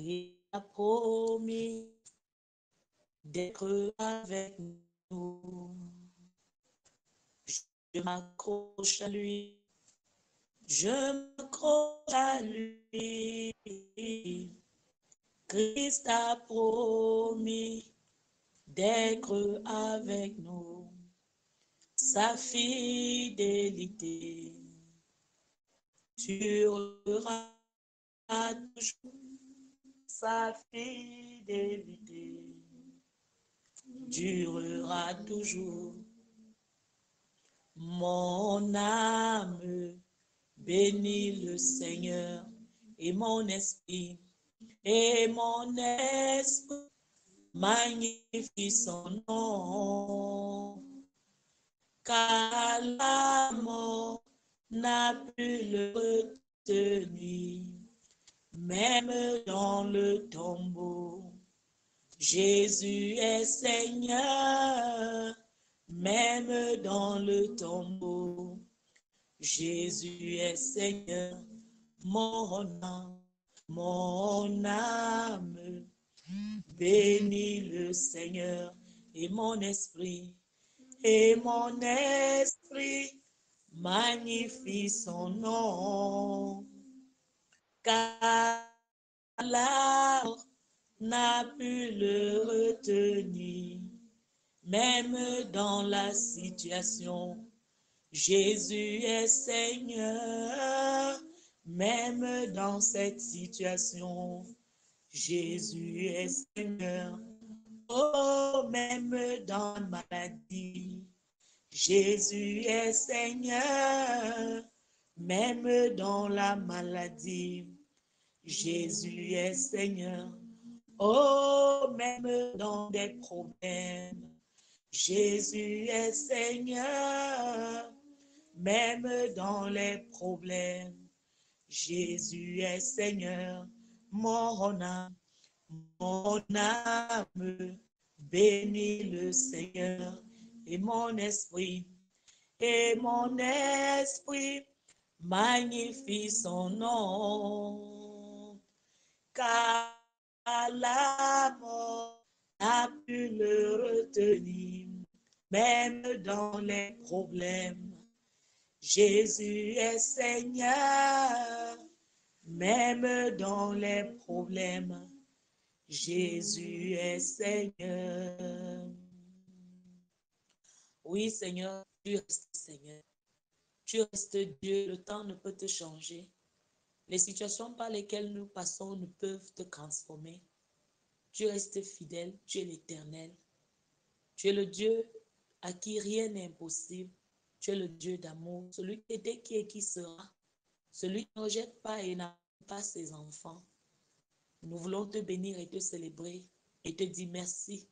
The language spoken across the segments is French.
Christ a promis d'être avec nous. Je m'accroche à lui. Je m'accroche à lui. Christ a promis d'être avec nous. Sa fidélité durera toujours. Sa fidélité durera toujours. Mon âme bénit le Seigneur et mon esprit magnifie son nom, car la mort n'a pu le retenir, même dans le tombeau. Jésus est Seigneur, même dans le tombeau. Jésus est Seigneur, mon âme bénit le Seigneur et mon esprit magnifie son nom, car la mort n'a pu le retenir, même dans la situation. Jésus est Seigneur, même dans cette situation. Jésus est Seigneur, oh, même dans la maladie. Jésus est Seigneur, même dans la maladie. Jésus est Seigneur, oh, même dans des problèmes. Jésus est Seigneur, même dans les problèmes. Jésus est Seigneur, mon âme bénit le Seigneur et mon esprit magnifie son nom, car la mort n'a pu le retenir, même dans les problèmes. Jésus est Seigneur, même dans les problèmes. Jésus est Seigneur. Oui, Seigneur, tu restes Seigneur. Tu restes Dieu, le temps ne peut te changer. Les situations par lesquelles nous passons ne peuvent te transformer. Tu restes fidèle, tu es l'Éternel. Tu es le Dieu à qui rien n'est impossible. Tu es le Dieu d'amour, celui qui était, qui est, qui sera, celui qui ne rejette pas et n'a pas ses enfants. Nous voulons te bénir et te célébrer et te dire merci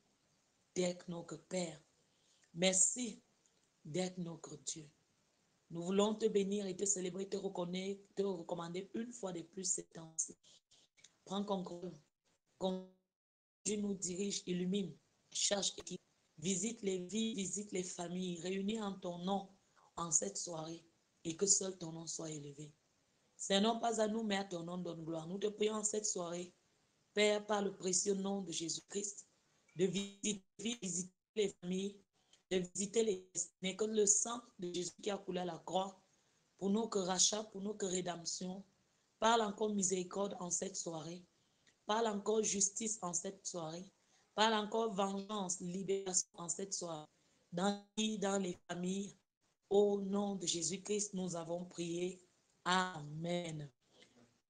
d'être notre Père. Merci d'être notre Dieu. Nous voulons te bénir et te célébrer, te reconnaître, te recommander une fois de plus ces temps-ci. Prends contrôle. Dieu nous dirige, illumine, charge équipe. Visite les vies, visite les familles, réunis en ton nom en cette soirée et que seul ton nom soit élevé. C'est non pas à nous, mais à ton nom donne gloire. Nous te prions en cette soirée, Père, par le précieux nom de Jésus-Christ, de visiter les familles, de visiter les destinées, que le sang de Jésus qui a coulé à la croix, pour nous que rachat, pour nous que rédemption, parle encore miséricorde en cette soirée, parle encore justice en cette soirée, parle encore vengeance, libération en cette soirée, dans les familles. Au nom de Jésus-Christ, nous avons prié. Amen.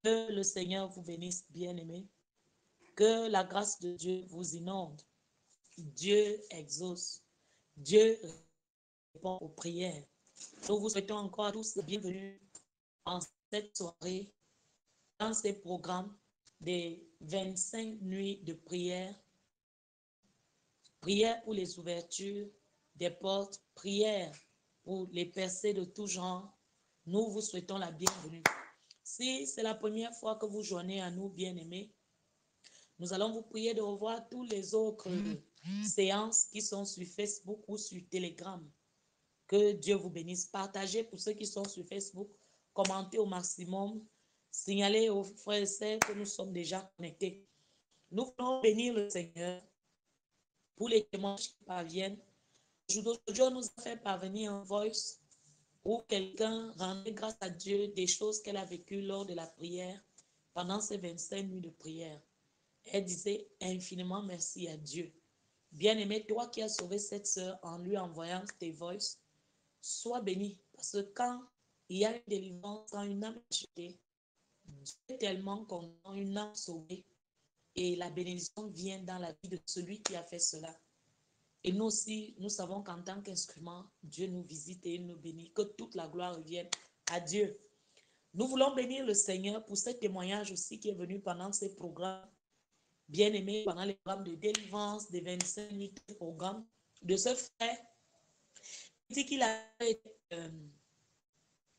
Que le Seigneur vous bénisse, bien-aimés. Que la grâce de Dieu vous inonde. Dieu exauce. Dieu répond aux prières. Nous vous souhaitons encore à tous le bienvenue en cette soirée, dans ces programmes des 25 nuits de prière. Prière pour les ouvertures des portes, prière pour les percées de tout genre. Nous vous souhaitons la bienvenue. Si c'est la première fois que vous joignez à nous, bien-aimés, nous allons vous prier de revoir tous les autres séances qui sont sur Facebook ou sur Telegram. Que Dieu vous bénisse. Partagez pour ceux qui sont sur Facebook. Commentez au maximum. Signalez aux frères et sœurs que nous sommes déjà connectés. Nous voulons bénir le Seigneur pour les témoignages qui parviennent. Aujourd'hui, on nous a fait parvenir un voice où quelqu'un rendait grâce à Dieu des choses qu'elle a vécues lors de la prière pendant ces 25 nuits de prière. Elle disait infiniment merci à Dieu. Bien-aimé, toi qui as sauvé cette sœur en lui envoyant tes voices, sois béni. Parce que quand il y a une délivrance, quand une âme est achetée, Dieu est tellement content, une âme sauvée, et la bénédiction vient dans la vie de celui qui a fait cela. Et nous aussi, nous savons qu'en tant qu'instrument, Dieu nous visite et il nous bénit. Que toute la gloire revienne à Dieu. Nous voulons bénir le Seigneur pour ce témoignage aussi qui est venu pendant ces programmes. Bien-aimé, pendant les programmes de délivrance, des 25 minutes de programme, de ce frère, il dit qu'il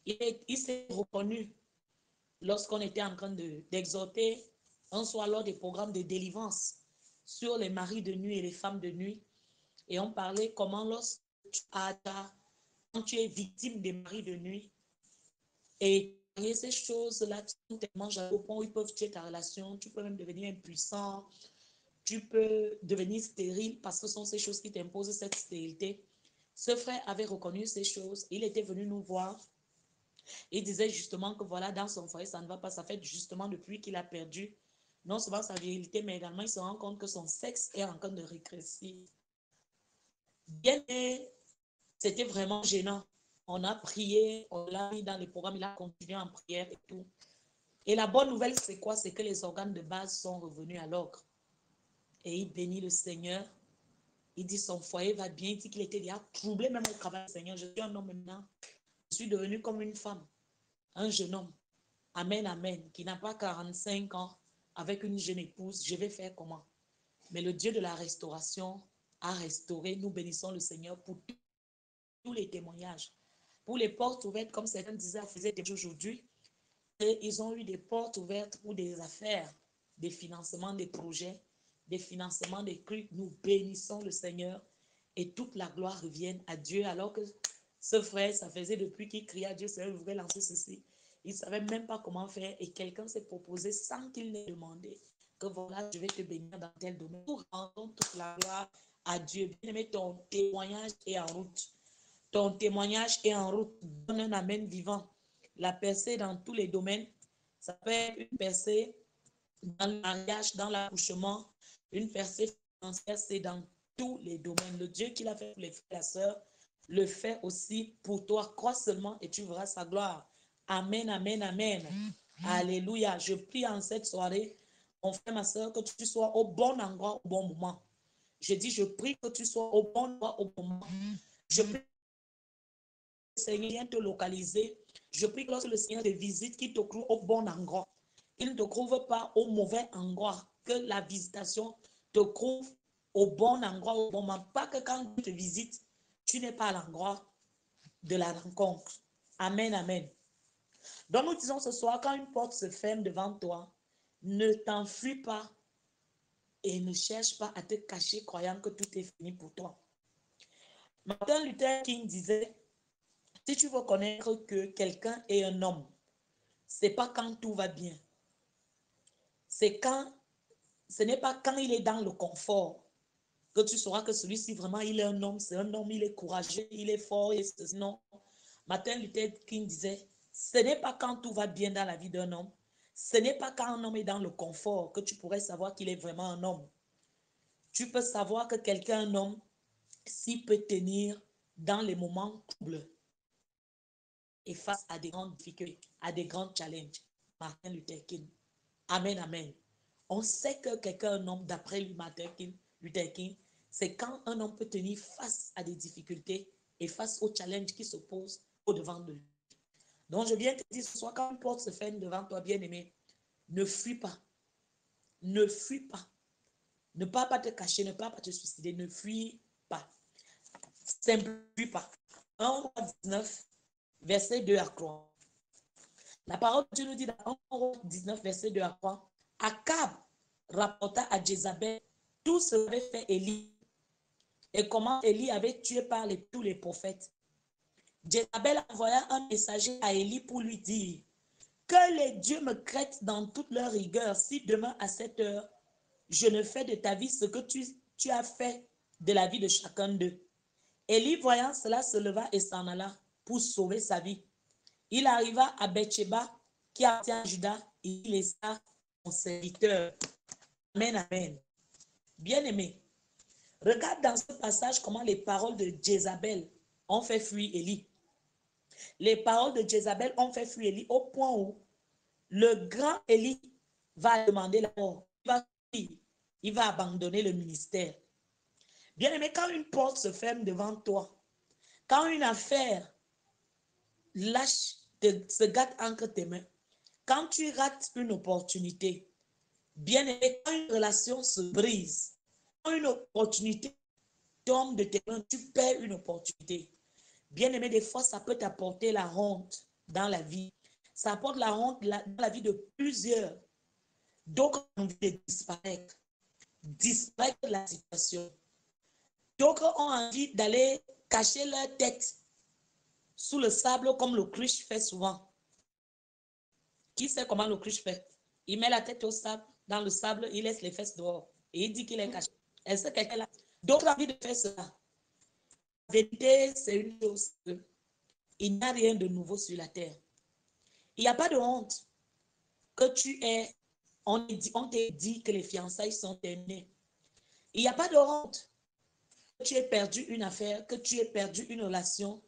il s'est reconnu lorsqu'on était en train d'exhorter un soir lors des programmes de délivrance sur les maris de nuit et les femmes de nuit. Et on parlait comment quand tu es victime des maris de nuit, et ces choses-là sont tellement au point où ils peuvent tuer ta relation, tu peux même devenir impuissant, tu peux devenir stérile parce que ce sont ces choses qui t'imposent cette stérilité. Ce frère avait reconnu ces choses, il était venu nous voir. Il disait justement que voilà, dans son foyer, ça ne va pas. Ça fait justement depuis qu'il a perdu non seulement sa virilité, mais également il se rend compte que son sexe est en train de régresser. Bien, c'était vraiment gênant. On a prié, on l'a mis dans les programmes, il a continué en prière et tout. Et la bonne nouvelle, c'est quoi? C'est que les organes de base sont revenus à l'ordre. Et il bénit le Seigneur. Il dit son foyer va bien. Il dit qu'il était déjà troublé même au travail. Seigneur, je suis un homme maintenant. Je suis devenu comme une femme, un jeune homme. Amen, amen. Qui n'a pas 45 ans avec une jeune épouse. Je vais faire comment? Mais le Dieu de la restauration a restauré. Nous bénissons le Seigneur pour tous les témoignages. Pour les portes ouvertes, comme certains disaient, faisaient aujourd'hui. Et ils ont eu des portes ouvertes pour des affaires, des financements des projets, des financements des cultes. Nous bénissons le Seigneur et toute la gloire revienne à Dieu. Alors que ce frère, ça faisait depuis qu'il criait à Dieu, Seigneur, je voudrais lancer ceci. Il ne savait même pas comment faire et quelqu'un s'est proposé sans qu'il n'ait demandé que voilà, je vais te bénir dans tel domaine. Nous rendons toute la gloire à Dieu. Bien-aimé, ton témoignage est en route. Ton témoignage est en route. Donne un amen vivant. La percée dans tous les domaines, ça peut être une percée dans le mariage, dans l'accouchement, une percée financière, c'est dans tous les domaines. Le Dieu qui l'a fait pour les frères et les sœurs, le fait aussi pour toi. Crois seulement et tu verras sa gloire. Amen, amen, amen. Alléluia. Je prie en cette soirée, mon frère, ma soeur, que tu sois au bon endroit au bon moment. Je dis, je prie que tu sois au bon endroit au bon moment. Je prie que le Seigneur vienne te localiser. Je prie que lorsque le Seigneur te visite, qu'il te trouve au bon endroit. Il ne te trouve pas au mauvais endroit. Que la visitation te trouve au bon endroit, au bon moment. Pas que quand tu te visites, tu n'es pas à l'endroit de la rencontre. Amen, amen. Donc nous disons ce soir, quand une porte se ferme devant toi, ne t'enfuis pas et ne cherche pas à te cacher croyant que tout est fini pour toi. Martin Luther King disait, si tu veux connaître que quelqu'un est un homme, c'est pas quand tout va bien. C'est quand, ce n'est pas quand il est dans le confort que tu sauras que celui-ci vraiment il est un homme, c'est un homme, il est courageux, il est fort, et non. Martin Luther King disait, ce n'est pas quand tout va bien dans la vie d'un homme, ce n'est pas quand un homme est dans le confort que tu pourrais savoir qu'il est vraiment un homme. Tu peux savoir que quelqu'un est un homme s'il peut tenir dans les moments troubles et face à des grandes difficultés, à des grands challenges. Martin Luther King. Amen, amen. On sait que quelqu'un est un homme, d'après lui, Martin Luther King, c'est quand un homme peut tenir face à des difficultés et face aux challenges qui se posent au-devant de lui. Donc, je viens te dire ce soir, quand une porte se ferme devant toi, bien-aimé, ne fuis pas. Ne fuis pas. Ne pas te cacher, ne pas te suicider, ne fuis pas. Simplifie pas. 1 roi 19, verset 2 à 3. La parole de Dieu nous dit dans 1 roi 19, verset 2 à 3, Akab rapporta à Jézabel tout ce qu'avait fait Élie et comment Élie avait tué par tous les prophètes. Jézabel envoya un messager à Élie pour lui dire, que les dieux me crêtent dans toute leur rigueur si demain à cette heure, je ne fais de ta vie ce que tu as fait de la vie de chacun d'eux. Élie, voyant cela, se leva et s'en alla pour sauver sa vie. Il arriva à Bethsheba, qui appartient à Juda, et il laissa son serviteur. Amen, amen. Bien-aimé, regarde dans ce passage comment les paroles de Jézabel ont fait fuir Élie. Les paroles de Jézabel ont fait fuir Élie au point où le grand Élie va demander la mort. Il va abandonner le ministère. Bien-aimé, quand une porte se ferme devant toi, quand une affaire lâche, se gâte entre tes mains, quand tu rates une opportunité, bien-aimé, quand une relation se brise, quand une opportunité tombe de tes mains, tu perds une opportunité. Bien-aimé, des fois, ça peut t'apporter la honte dans la vie. Ça apporte la honte dans la vie de plusieurs. D'autres ont envie de disparaître de la situation. D'autres ont envie d'aller cacher leur tête sous le sable comme l'autruche fait souvent. Qui sait comment l'autruche fait? Il met la tête au sable, dans le sable, il laisse les fesses dehors. Et il dit qu'il est caché. Est-ce que quelqu'un là? D'autres ont envie de faire cela. La vérité, c'est une chose. Il n'y a rien de nouveau sur la terre. Il n'y a pas de honte que tu es. On t'a dit que les fiançailles sont terminées. Il n'y a pas de honte que tu aies perdu une affaire, que tu aies perdu une relation.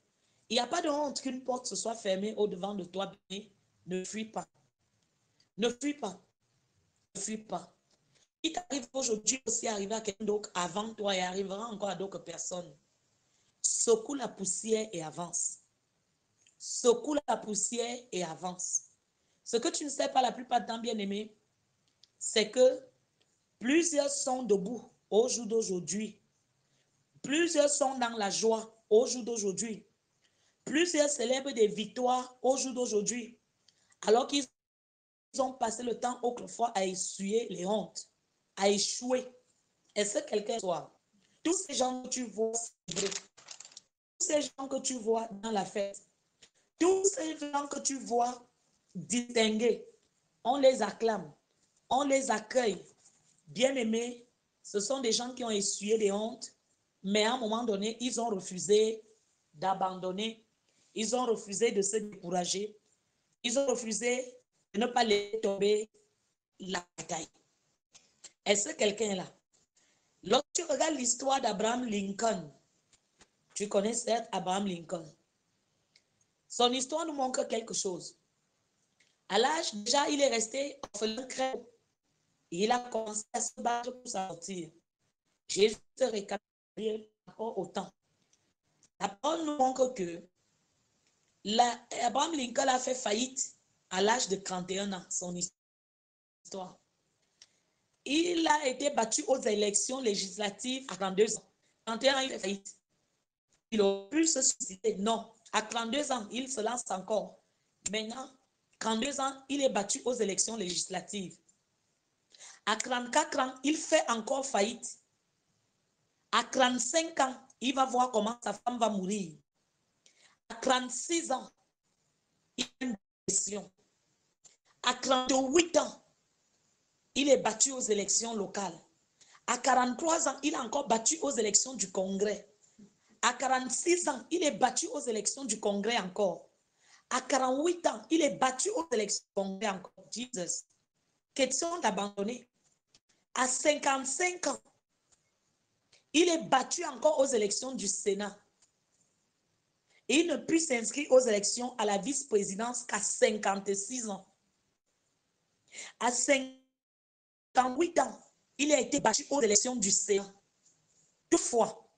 Il n'y a pas de honte qu'une porte se soit fermée au-devant de toi. Ne fuis pas. Ne fuis pas. Ne fuis pas. Il t'arrive aujourd'hui aussi arriver à quelqu'un d'autre avant toi et arrivera encore à d'autres personnes. Secoue la poussière et avance. Secoue la poussière et avance. Ce que tu ne sais pas la plupart du temps, bien-aimé, c'est que plusieurs sont debout au jour d'aujourd'hui. Plusieurs sont dans la joie au jour d'aujourd'hui. Plusieurs célèbrent des victoires au jour d'aujourd'hui. Alors qu'ils ont passé le temps autrefois à essuyer les hontes, à échouer. Est-ce que quelqu'un soit? Tous ces gens que tu vois, tous ces gens que tu vois dans la fête, tous ces gens que tu vois distingués, on les acclame, on les accueille. Bien-aimés, ce sont des gens qui ont essuyé les hontes, mais à un moment donné, ils ont refusé d'abandonner, ils ont refusé de se décourager, ils ont refusé de ne pas laisser tomber la bataille. Est-ce que quelqu'un est là? Lorsque tu regardes l'histoire d'Abraham Lincoln, tu connais certes Abraham Lincoln. Son histoire nous montre quelque chose. À l'âge, déjà, il est resté orphelin crève. Et il a commencé à se battre pour sortir. Jésus se récapitule encore au temps. La parole nous montre que Abraham Lincoln a fait faillite à l'âge de 31 ans, son histoire. Il a été battu aux élections législatives à 32 ans. 31 ans, il fait faillite. Il aurait pu se suicider. Non. À 32 ans, il se lance encore. Maintenant, 32 ans, il est battu aux élections législatives. À 34 ans, il fait encore faillite. À 35 ans, il va voir comment sa femme va mourir. À 36 ans, il a une dépression. À 38 ans, il est battu aux élections locales. À 43 ans, il a encore battu aux élections du Congrès. À 46 ans, il est battu aux élections du Congrès encore. À 48 ans, il est battu aux élections du Congrès encore. Jesus. Question d'abandonner. À 55 ans, il est battu encore aux élections du Sénat. Et il ne peut s'inscrire aux élections à la vice-présidence qu'à 56 ans. À 58 ans, il a été battu aux élections du Sénat. Toutefois,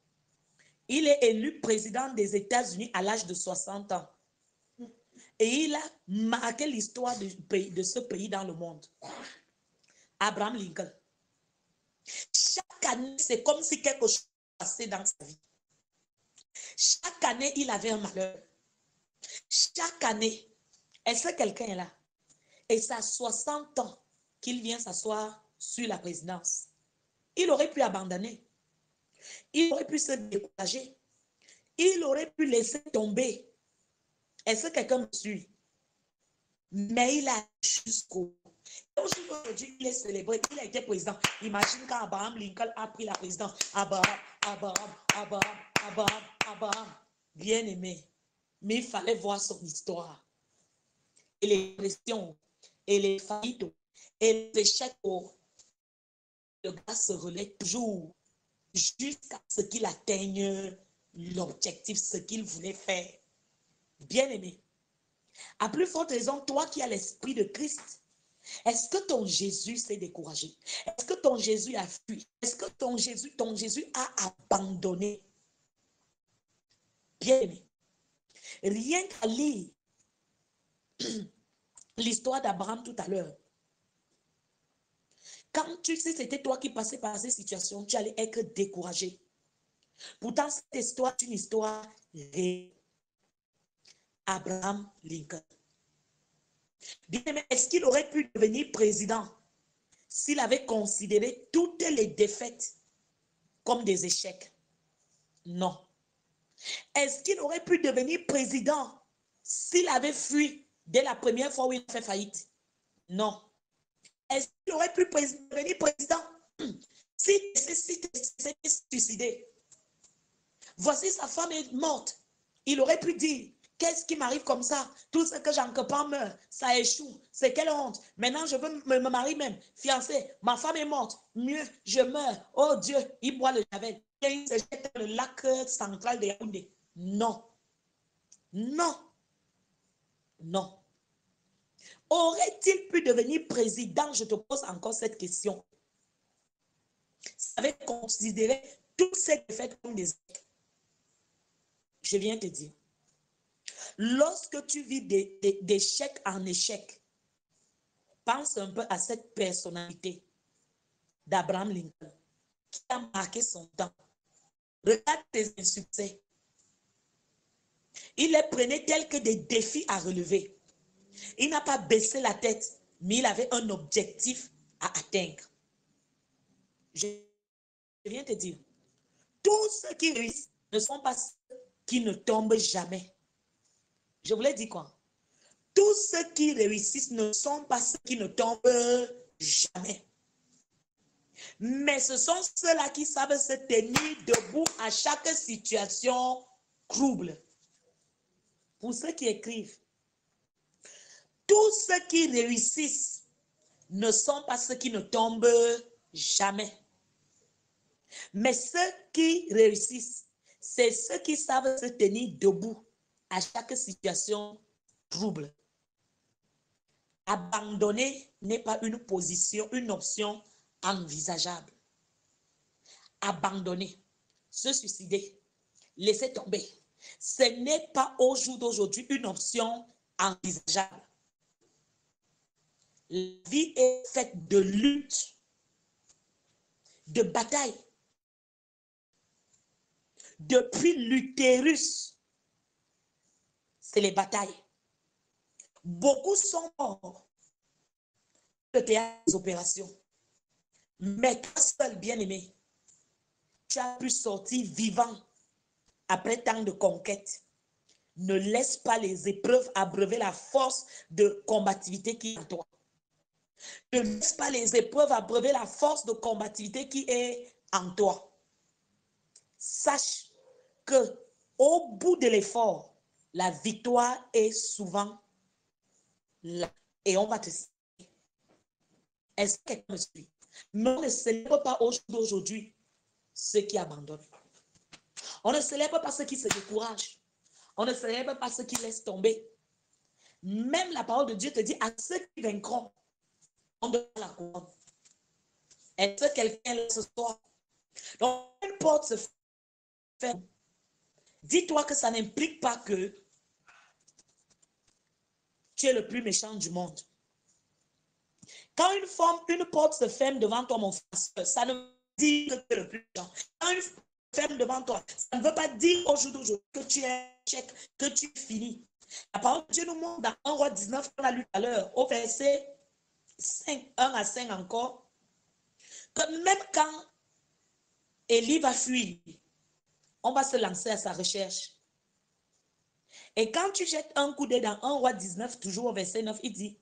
il est élu président des États-Unis à l'âge de 60 ans. Et il a marqué l'histoire de ce pays dans le monde. Abraham Lincoln. Chaque année, c'est comme si quelque chose passait dans sa vie. Chaque année, il avait un malheur. Chaque année, est-ce que quelqu'un est là? Et c'est à 60 ans qu'il vient s'asseoir sur la présidence. Il aurait pu abandonner. Il aurait pu se décourager. Il aurait pu laisser tomber. Est-ce que quelqu'un me suit? Mais il a jusqu'au bout. Aujourd'hui, il est célébré, il a été président. Imagine quand Abraham Lincoln a pris la présidence. Abraham, Abraham, Abraham, Abraham, Abraham. Bien aimé. Mais il fallait voir son histoire. Et les pressions, et les faillites, et les échecs. Le gars se relaie toujours jusqu'à ce qu'il atteigne l'objectif, ce qu'il voulait faire. Bien aimé. À plus forte raison, toi qui as l'esprit de Christ, est-ce que ton Jésus s'est découragé? Est-ce que ton Jésus a fui? Est-ce que ton Jésus a abandonné? Bien aimé. Rien qu'à lire l'histoire d'Abraham tout à l'heure. Quand tu sais c'était toi qui passais par ces situations, tu allais être découragé. Pourtant, cette histoire est une histoire réelle. Abraham Lincoln. Bien aimé, est-ce qu'il aurait pu devenir président s'il avait considéré toutes les défaites comme des échecs? Non. Est-ce qu'il aurait pu devenir président s'il avait fui dès la première fois où il a fait faillite? Non. Est-ce qu'il aurait pu devenir président si s'était suicidé? Voici sa femme est morte. Il aurait pu dire, qu'est-ce qui m'arrive comme ça? Tout ce que j'entreprends meurt, ça échoue. C'est quelle honte. Maintenant, je veux me marier même, fiancée. Ma femme est morte. Mieux, je meurs. Oh Dieu, il boit le javel. Et il se jette dans le lac central de Yaoundé. Non. Non. Non. Aurait-il pu devenir président? Je te pose encore cette question. Ça avait considéré toutes ces défaites comme des échecs. Je viens te dire. Lorsque tu vis d'échec en échec, pense un peu à cette personnalité d'Abraham Lincoln qui a marqué son temps. Regarde tes insuccès. Il les prenait tels que des défis à relever. Il n'a pas baissé la tête, mais il avait un objectif à atteindre. Je viens te dire, tous ceux qui réussissent ne sont pas ceux qui ne tombent jamais. Je voulais dire quoi? Tous ceux qui réussissent ne sont pas ceux qui ne tombent jamais. Mais ce sont ceux-là qui savent se tenir debout à chaque situation trouble. Pour ceux qui écrivent, tous ceux qui réussissent ne sont pas ceux qui ne tombent jamais. Mais ceux qui réussissent, c'est ceux qui savent se tenir debout à chaque situation trouble. Abandonner n'est pas une position, une option envisageable. Abandonner, se suicider, laisser tomber, ce n'est pas au jour d'aujourd'hui une option envisageable. La vie est faite de lutte, de bataille. Depuis l'utérus, c'est les batailles. Beaucoup sont morts de théâtre des opérations. Mais toi seul, bien-aimé, tu as pu sortir vivant après tant de conquêtes. Ne laisse pas les épreuves abreuver la force de combativité qui est en toi. Ne laisse pas les épreuves abreuver la force de combativité qui est en toi. Sache que au bout de l'effort, la victoire est souvent là. Et on va te célébrer. Est-ce que quelqu'un me suit? Mais on ne célèbre pas aujourd'hui ceux qui abandonnent. On ne célèbre pas ceux qui se découragent. On ne célèbre pas ceux qui laissent tomber. Même la parole de Dieu te dit à ceux qui vaincront, on donne la couronne. Est-ce que quelqu'un là ce soir? Donc, peu importe ce fait, dis-toi que ça n'implique pas que tu es le plus méchant du monde. Quand une porte se ferme devant toi, mon frère, ça ne veut dire que tu es le plus méchant. Quand une porte se ferme devant toi, ça ne veut pas dire aujourd'hui que tu es échec, que tu finis. La parole de Dieu nous montre dans 1 Roi 19, qu'on a lu tout à l'heure, au verset 5, 1 à 5 encore, que même quand Élie va fuir, on va se lancer à sa recherche. Et quand tu jettes un coup d'œil dans 1 Roi 19, toujours au verset 9, il dit,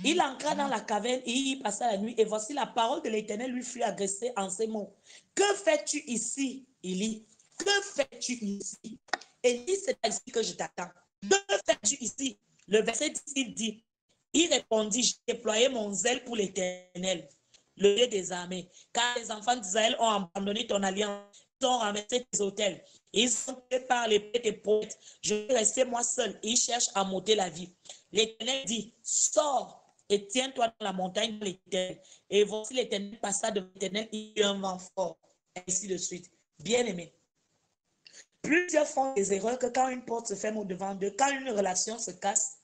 Il entra dans la caverne et il y passa la nuit. Et voici la parole de l'Éternel lui fut adressée en ces mots. Que fais-tu ici, Élie? Que fais-tu ici? Élie, c'est ici que je t'attends. Que fais-tu ici? Le verset 10, il dit, il répondit, j'ai déployé mon zèle pour l'Éternel, le Dieu des armées, car les enfants d'Israël ont abandonné ton alliance, ils ont renversé tes autels, ils sont tués par l'épée tes prophètes. Je vais rester moi seul, ils cherchent à m'ôter la vie. L'Éternel dit, sors et tiens-toi dans la montagne de l'Éternel. Et voici l'Éternel passa de l'Éternel, il y a un vent fort, ainsi de suite. Bien-aimé, plusieurs font des erreurs que quand une porte se ferme au-devant d'eux, quand une relation se casse,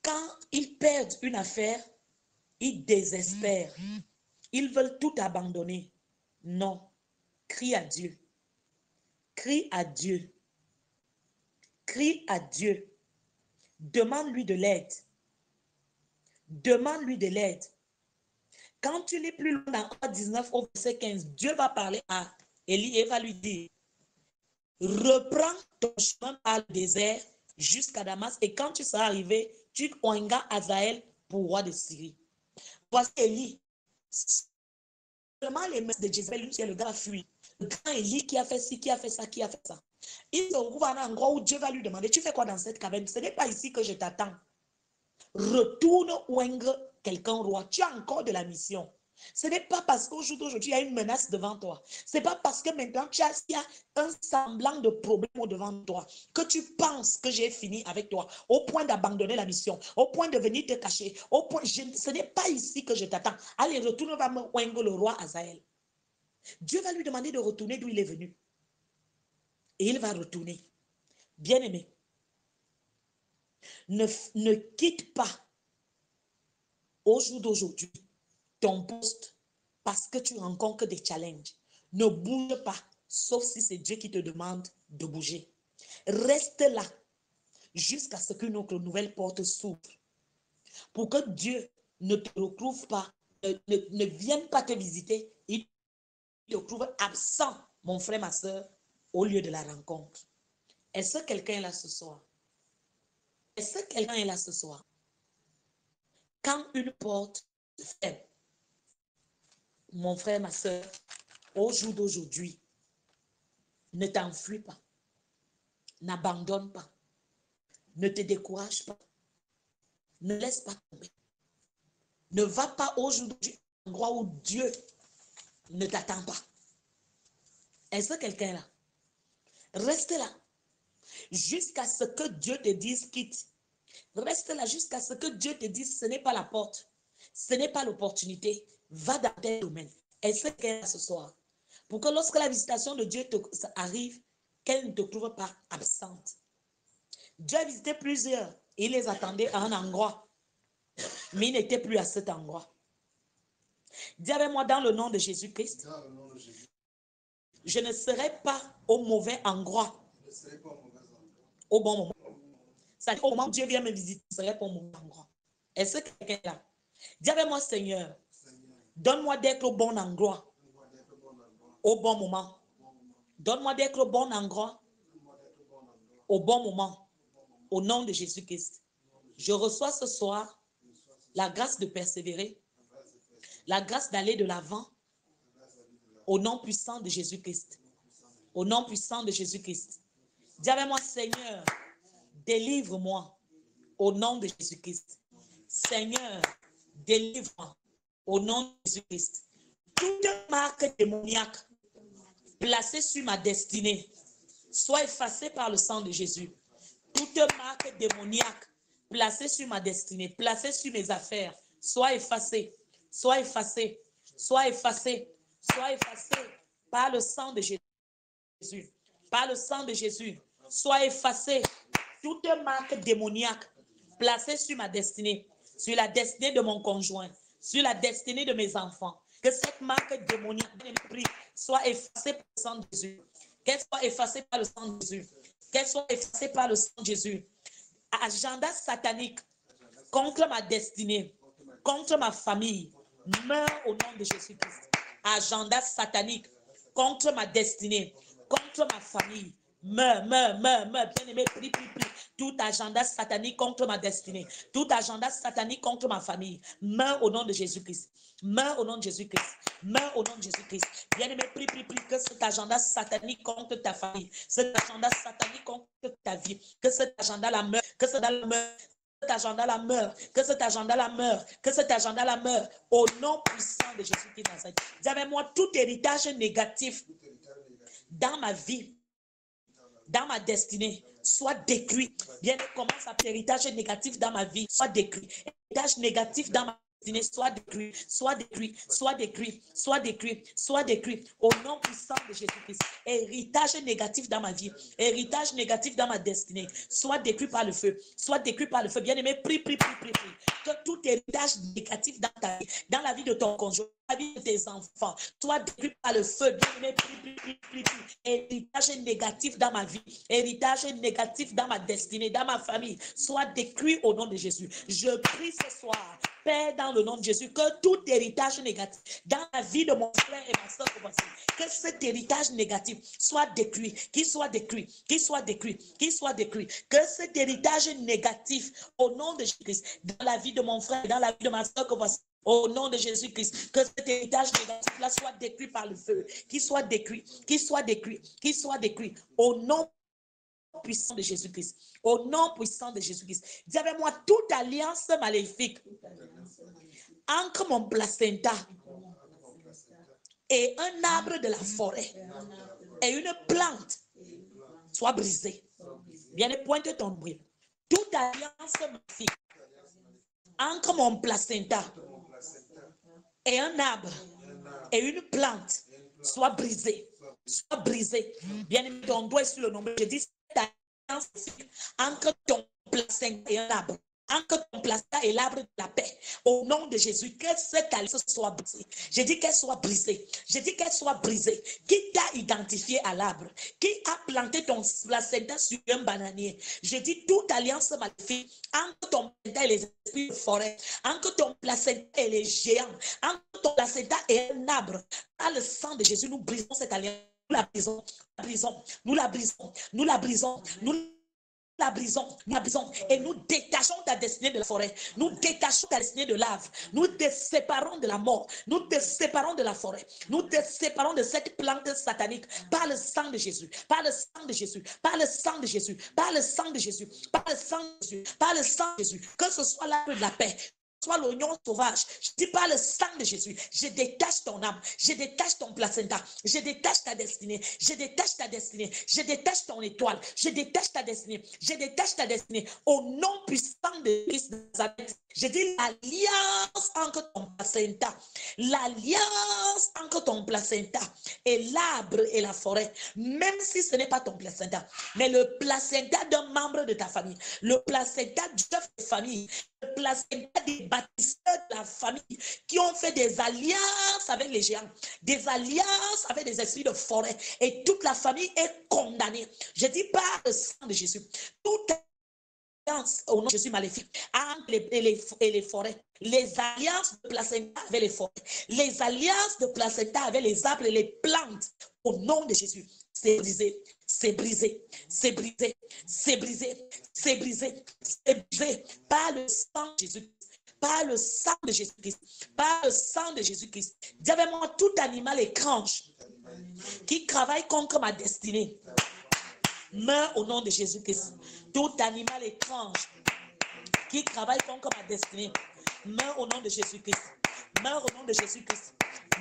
quand ils perdent une affaire, ils désespèrent. Ils veulent tout abandonner. Non. Crie à Dieu. Crie à Dieu. Crie à Dieu. Demande-lui de l'aide. Demande-lui de l'aide. Quand tu lis plus loin dans 19 au verset 15, Dieu va parler à Élie et va lui dire, reprends ton chemin par le désert jusqu'à Damas et quand tu seras arrivé, tu oingas Hazaël pour roi de Syrie. Voici Élie. Seulement les mains de Jézabel, lui, le gars a fui. Le grand Élie qui a fait ci, qui a fait ça, qui a fait ça. Il se retrouve à un endroit où Dieu va lui demander, tu fais quoi dans cette caverne? Ce n'est pas ici que je t'attends. Retourne oindre quelqu'un roi. Tu as encore de la mission. Ce n'est pas parce qu'au jour d'aujourd'hui, il y a une menace devant toi. Ce n'est pas parce que maintenant, il y a un semblant de problème devant toi que tu penses que j'ai fini avec toi, au point d'abandonner la mission, au point de venir te cacher, au point, ce n'est pas ici que je t'attends. Allez, retourne, va me oindre le roi Hazaël. Dieu va lui demander de retourner d'où il est venu. Et il va retourner. Bien-aimé, ne quitte pas au jour d'aujourd'hui ton poste parce que tu rencontres des challenges. Ne bouge pas, sauf si c'est Dieu qui te demande de bouger. Reste là jusqu'à ce qu'une autre nouvelle porte s'ouvre. Pour que Dieu ne te retrouve pas, ne vienne pas te visiter, il te trouve absent, mon frère, ma soeur, au lieu de la rencontre. Est-ce que quelqu'un est là ce soir? Est-ce que quelqu'un est là ce soir? Quand une porte se ferme, mon frère, ma soeur, au jour d'aujourd'hui, ne t'enfuis pas, n'abandonne pas, ne te décourage pas, ne laisse pas tomber. Ne va pas au jour d'aujourd'hui à un endroit où Dieu ne t'attend pas. Est-ce que quelqu'un est là? Reste là jusqu'à ce que Dieu te dise quitte. Reste là jusqu'à ce que Dieu te dise ce n'est pas la porte, ce n'est pas l'opportunité. Va dans tes domaines. Est-ce que quelqu'un est là ce soir? Pour que lorsque la visitation de Dieu arrive, qu'elle ne te trouve pas absente. Dieu a visité plusieurs. Il les attendait à un endroit. Mais il n'était plus à cet endroit. Dis avec moi dans le nom de Jésus-Christ. Je ne serai pas au mauvais endroit. Au bon moment. C'est-à-dire au moment où Dieu vient me visiter, je ne serai pas au mauvais endroit. Est-ce que quelqu'un est là? Dis avec moi, Seigneur, donne-moi d'être au bon endroit. Au bon moment. Donne-moi d'être au bon endroit. Au bon moment. Au nom de Jésus-Christ. Je reçois ce soir la grâce de persévérer, la grâce d'aller de l'avant, au nom puissant de Jésus-Christ. Au nom puissant de Jésus-Christ. Dis avec moi, Seigneur, délivre-moi au nom de Jésus-Christ. Seigneur, délivre-moi au nom de Jésus-Christ. Toute marque démoniaque placée sur ma destinée soit effacée par le sang de Jésus. Toute marque démoniaque placée sur ma destinée, placée sur mes affaires, soit effacée, soit effacée, soit effacée, soit effacée par le sang de Jésus. Par le sang de Jésus, soit effacée toute marque démoniaque placée sur ma destinée, sur la destinée de mon conjoint, sur la destinée de mes enfants. Que cette marque démoniaque soit effacée par le sang de Jésus. Qu'elle soit effacée par le sang de Jésus. Qu'elle soit effacée par le sang de Jésus. Agenda satanique contre ma destinée, contre ma famille, meurt au nom de Jésus-Christ. Agenda satanique contre ma destinée, contre ma famille, Meurs, meurs, meurs, meurs. Bien-aimé, prie, prie, prie. Tout agenda satanique contre ma destinée. Tout agenda satanique contre ma famille. Meurs au nom de Jésus-Christ. Meurs au nom de Jésus-Christ. Meurs au nom de Jésus-Christ. Bien-aimé, prie, prie, prie. Que cet agenda satanique contre ta famille. Cet agenda satanique contre ta vie. Que cet agenda la meurt. Que cet agenda la meurt. Cet agenda-là meurt, que cet agenda-là meurt, que cet agenda-là meurt, au nom puissant de Jésus-Christ Nazareth. Dis avec moi, tout héritage négatif dans ma vie, dans ma destinée, soit détruit. Bien, commence à héritage négatif dans ma vie, soit détruit. Héritage négatif dans ma destinée, soit détruit, soit détruit, soit détruit, soit détruit, soit détruit. Au nom puissant de Jésus-Christ. Héritage négatif dans ma vie, héritage négatif dans ma destinée, soit détruit par le feu, soit détruit par le feu. Bien-aimé, prie, prie, prie, prie, prie. Que tout héritage négatif dans ta vie, dans la vie de ton conjoint, la vie de tes enfants, soit détruit par le feu. Bien-aimé, prie, prie, prie, prie, prie. Héritage négatif dans ma vie, héritage négatif dans ma destinée, dans ma famille, soit détruit au nom de Jésus. Je prie ce soir, Père, dans le nom de Jésus, que tout héritage négatif dans la vie de mon frère et ma soeur, que cet héritage négatif soit détruit, qu'il soit détruit, qu'il soit détruit, qu'il soit détruit. Que cet héritage négatif, au nom de Jésus-Christ, dans la vie de mon frère et dans la vie de ma soeur, au nom de Jésus-Christ, que cet héritage négatif-là soit détruit par le feu, qu'il soit détruit, qu'il soit détruit, qu'il soit détruit. Au nom puissant de Jésus-Christ. Au nom puissant de Jésus-Christ. Dis avec moi, toute alliance maléfique entre mon placenta et un arbre de la forêt et une plante soit brisée. Bien, pointe ton bruit. Toute alliance maléfique entre mon placenta et un arbre et une plante soit brisée. Soit brisée. Bien, ton doigt sur le nombre. Je dis cette alliance entre ton placenta et un arbre, entre ton placenta et l'arbre de la paix, au nom de Jésus, que cette alliance soit brisée. Je dis qu'elle soit brisée. Je dis qu'elle soit brisée. Qui t'a identifié à l'arbre? Qui a planté ton placenta sur un bananier? Je dis toute alliance maléfique entre ton placenta et les esprits de forêt, entre ton placenta et les géants, entre ton placenta et un arbre. Par le sang de Jésus, nous brisons cette alliance. Nous la brisons, nous la brisons, nous la brisons, nous la brisons, nous la brisons, et nous détachons ta destinée de la forêt, nous détachons ta destinée de l'arbre, nous te séparons de la mort, nous te séparons de la forêt, nous te séparons de cette plante satanique par le sang de Jésus, par le sang de Jésus, par le sang de Jésus, par le sang de Jésus, par le sang de Jésus, par le sang de Jésus, que ce soit l'arbre de la paix, soit l'oignon sauvage. Je dis par le sang de Jésus, je détache ton âme, je détache ton placenta, je détache ta destinée, je détache ta destinée, je détache ton étoile, je détache ta destinée, je détache ta destinée. Au nom puissant de Christ de Nazareth, je dis l'alliance entre ton placenta, l'alliance entre ton placenta et l'arbre et la forêt, même si ce n'est pas ton placenta, mais le placenta d'un membre de ta famille, le placenta du chef de famille, le placenta des bâtisseurs de la famille qui ont fait des alliances avec les géants, des alliances avec des esprits de forêt, et toute la famille est condamnée. Je dis par le sang de Jésus, toute alliance au nom de Jésus maléfique entre les forêts, les alliances de placenta avec les forêts, les alliances de placenta avec les arbres et les plantes, au nom de Jésus, c'est brisé, c'est brisé, c'est brisé, c'est brisé, c'est brisé, c'est brisé par le sang de Jésus, par le sang de Jésus-Christ, par le sang de Jésus-Christ. Dis avec moi, tout animal étrange qui travaille contre ma destinée meurt au nom de Jésus-Christ. Tout animal étrange qui travaille contre ma destinée meurt au nom de Jésus-Christ. Meurt au nom de Jésus-Christ.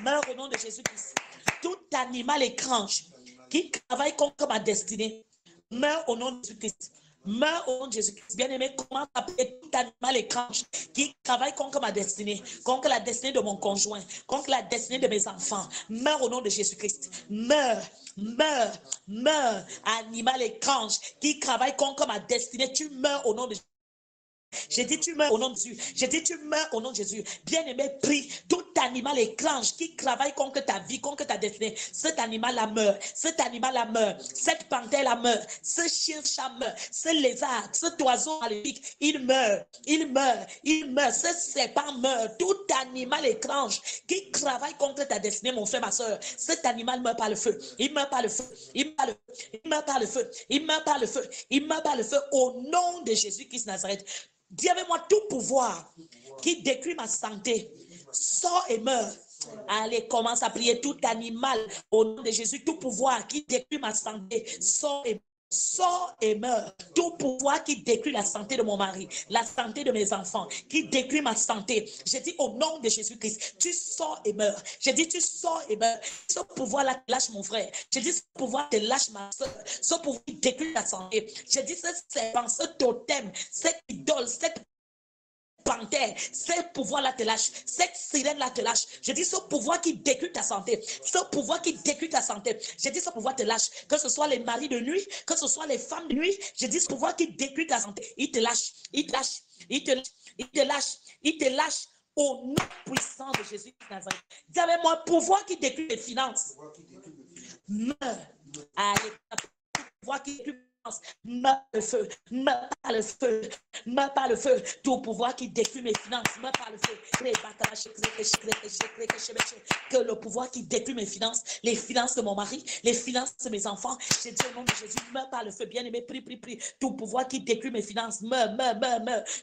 Meurt au nom de Jésus-Christ. Tout animal étrange qui travaille contre ma destinée meurt au nom de Jésus-Christ. Meurs au nom de Jésus-Christ. Bien-aimé, comment appeler tout animal étrange qui travaille contre ma destinée, contre la destinée de mon conjoint, contre la destinée de mes enfants. Meurs au nom de Jésus-Christ. Meurs, meurs, meurs. Animal étrange qui travaille contre ma destinée, tu meurs au nom de Jésus. J'ai dit tu meurs au nom de Jésus. J'ai dit tu meurs au nom de Jésus. Bien-aimé, prie. Tout animal étrange qui travaille contre ta vie, contre ta destinée, cet animal-là meurt, cet animal-là meurt, cette panthère-là meurt, ce chien-chat meurt, ce lézard, cet oiseau maléfique, il meurt, il meurt, il meurt, ce serpent meurt, tout animal étrange qui travaille contre ta destinée, mon frère, ma soeur, cet animal meurt par le feu, il meurt par le feu, il meurt par le feu, il meurt par le feu, il meurt par le feu, au nom de Jésus-Christ Nazareth. Dis avec moi, tout pouvoir qui détruit ma santé, sort et meurt. Allez, commence à prier. Tout animal, au nom de Jésus, tout pouvoir qui détruit ma santé, sort et meurt. Tout pouvoir qui détruit la santé de mon mari, la santé de mes enfants, qui détruit ma santé. Je dis au nom de Jésus-Christ, tu sors et meurs. Je dis tu sors et meurs. Ce pouvoir-là te lâche mon frère. Je dis ce pouvoir te lâche ma soeur. Ce pouvoir qui détruit la santé. Je dis ce serpent, ce totem, cette idole, cette panthère, ce pouvoir-là te lâche, cette sirène-là te lâche. Je dis ce pouvoir qui détruit ta santé, ce pouvoir qui détruit ta santé. Je dis ce pouvoir te lâche, que ce soit les maris de nuit, que ce soit les femmes de nuit. Je dis ce pouvoir qui détruit ta santé. Il te lâche, il te lâche, il te lâche, il te lâche, il te lâche au nom puissant de Jésus de Nazareth. Dis avec moi, pouvoir qui détruit les finances. Meurs. Allez, pouvoir qui détruit meurt par le feu, meurt par le feu, meurt par le feu. Tout pouvoir qui détruit mes finances, meurt par le feu. Que le pouvoir qui détruit mes finances, les finances de mon mari, les finances de mes enfants, j'ai dit au nom de Jésus, meurt par le feu. Bien-aimé, prie. Tout pouvoir qui détruit mes finances, meurt.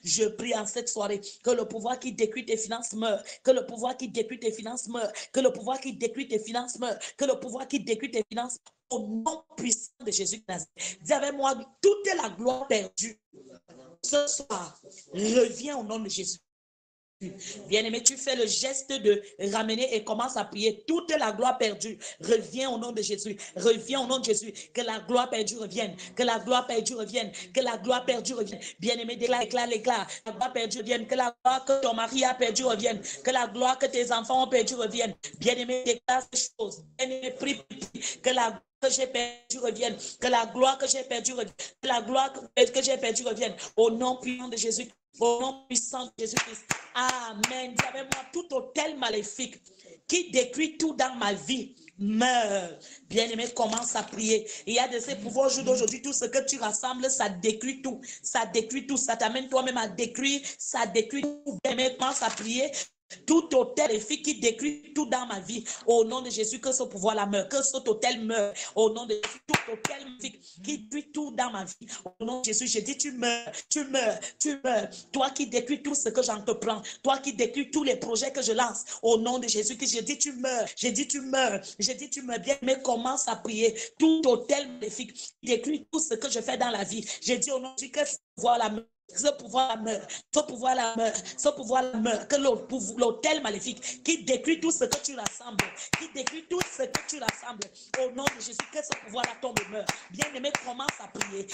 Je prie en cette soirée que le pouvoir qui détruit tes finances meurt, que le pouvoir qui détruit tes finances meurt, que le pouvoir qui détruit tes finances meurt, que le pouvoir qui détruit tes finances au nom puissant de Jésus. Dis avec moi, toute la gloire perdue ce soir revient au nom de Jésus. Bien-aimé, tu fais le geste de ramener et commence à prier. Toute la gloire perdue revient au nom de Jésus. Reviens au nom de Jésus. Que la gloire perdue revienne. Que la gloire perdue revienne. Que la gloire perdue revienne. Bien-aimé, déclare. La gloire perdue revienne. Que la gloire que ton mari a perdue revienne. Que la gloire que tes enfants ont perdue revienne. Bien-aimé, déclare ces choses. Bien-aimé, prie. Que la gloire que j'ai perdu revienne, que la gloire que j'ai perdue revienne, que la gloire que j'ai perdue revienne, au nom puissant de Jésus, au nom puissant de Jésus-Christ. Amen. Dis avec moi, tout autel maléfique qui détruit tout dans ma vie meurt. Bien-aimé, commence à prier. Il y a de ces pouvoirs au jour d'aujourd'hui, tout ce que tu rassembles, ça détruit tout. Ça détruit tout. Ça t'amène toi-même à détruire. Ça détruit tout. Bien-aimé, commence à prier. Tout hôtel et fille qui détruit tout dans ma vie, au nom de Jésus, que ce pouvoir-là meurt, que cet hôtel meurt, au nom de Jésus, tout hôtel qui détruit tout dans ma vie, au nom de Jésus, je dis tu meurs, toi qui détruis tout ce que j'entreprends, toi qui détruis tous les projets que je lance, au nom de Jésus, que je dis tu meurs, bien, mais commence à prier, tout hôtel maléfique qui détruit tout ce que je fais dans la vie, je dis au nom de Jésus que ce pouvoir-là meurt. Ce pouvoir-là meurt, que l'autel maléfique qui détruit tout ce que tu rassembles, au nom de Jésus, que ce pouvoir-là tombe et meurt. Bien-aimé, commence à prier.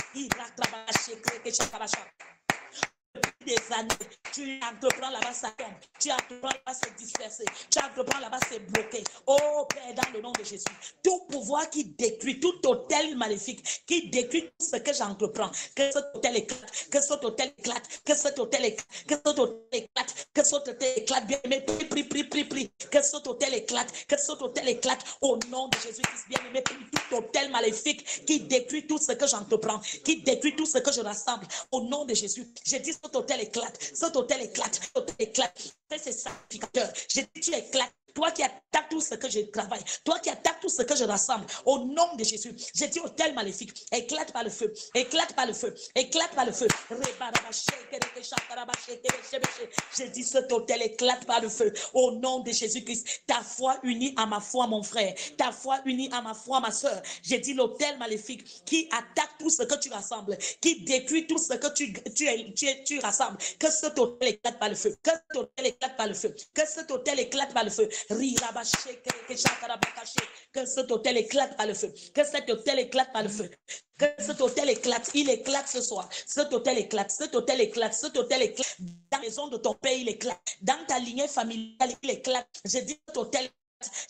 Des années, tu entreprends là-bas, ça tombe, tu entreprends là-bas, c'est dispersé, tu entreprends là-bas, c'est bloqué. Oh Père, dans le nom de Jésus, tout pouvoir qui détruit, tout hôtel maléfique qui détruit tout ce que j'entreprends, que cet hôtel éclate, que cet hôtel éclate, que cet hôtel éclate, que cet hôtel éclate, que cet hôtel éclate, bien aimé, prie, que cet hôtel éclate, au nom de Jésus-Christ, bien aimé, tout hôtel maléfique qui détruit tout ce que j'entreprends, qui détruit tout ce que je rassemble, au nom de Jésus, j'ai dit cet hôtel éclate, c'est sacrificateur. J'ai dit tu éclates. Toi qui attaques tout ce que je travaille, toi qui attaques tout ce que je rassemble, au nom de Jésus, j'ai dit hôtel maléfique, éclate par le feu, j'ai dit cet hôtel éclate par le feu, au nom de Jésus-Christ, ta foi unie à ma foi, mon frère, ta foi unie à ma foi, ma soeur, j'ai dit l'hôtel maléfique qui attaque tout ce que tu rassembles, qui détruit tout ce que tu rassembles, que cet hôtel éclate par le feu, que cet hôtel éclate par le feu, que cet hôtel éclate par le feu, que cet hôtel éclate par le feu, que cet hôtel éclate par le feu, que cet hôtel éclate, il éclate ce soir, cet hôtel éclate, dans la maison de ton père il éclate, dans ta lignée familiale il éclate, j'ai dit cet hôtel,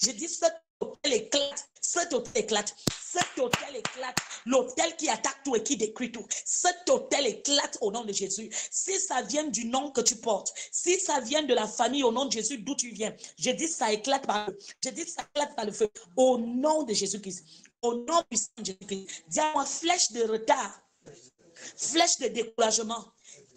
j'ai dit cet hôtel éclate, cet hôtel éclate, cet hôtel éclate, l'hôtel qui attaque tout et qui détruit tout, cet hôtel éclate au nom de Jésus. Si ça vient du nom que tu portes, si ça vient de la famille au nom de Jésus d'où tu viens, je dis ça éclate par le feu, je dis ça éclate par le feu, au nom de Jésus-Christ, au nom puissant de Jésus-Christ. Dis-moi, flèche de retard, flèche de découragement,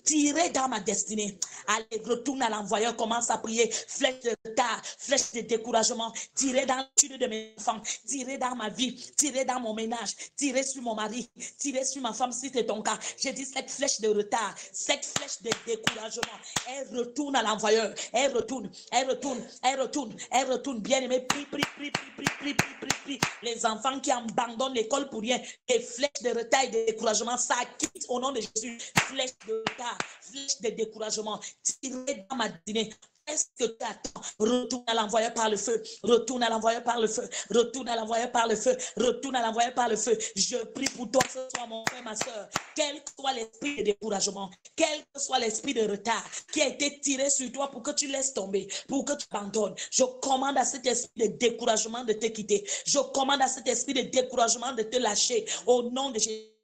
tirez dans ma destinée. Allez, retourne à l'envoyeur, commence à prier. Flèche de retard, flèche de découragement, tirez dans l'étude de mes enfants, tirez dans ma vie, tirez dans mon ménage, tirez sur mon mari, tirez sur ma femme si c'est ton cas. J'ai dit cette flèche de retard, cette flèche de découragement, elle retourne à l'envoyeur, elle retourne, elle retourne, elle retourne, elle retourne. Bien aimé, prie, prie, prie, prie, prie, prie, prie, prie. Les enfants qui abandonnent l'école pour rien, les flèches de retard et de découragement, ça quitte au nom de Jésus. Flèche de retard, flèche de découragement, tirez dans ma destinée. Est-ce que tu attends? Retourne à l'envoyeur par le feu. Retourne à l'envoyeur par le feu. Retourne à l'envoyeur par le feu. Retourne à l'envoyeur par le feu. Je prie pour toi ce soir, mon frère, ma soeur. Quel que soit l'esprit de découragement, quel que soit l'esprit de retard qui a été tiré sur toi pour que tu laisses tomber, pour que tu abandonnes, je commande à cet esprit de découragement de te quitter. Je commande à cet esprit de découragement de te lâcher au nom de Jésus.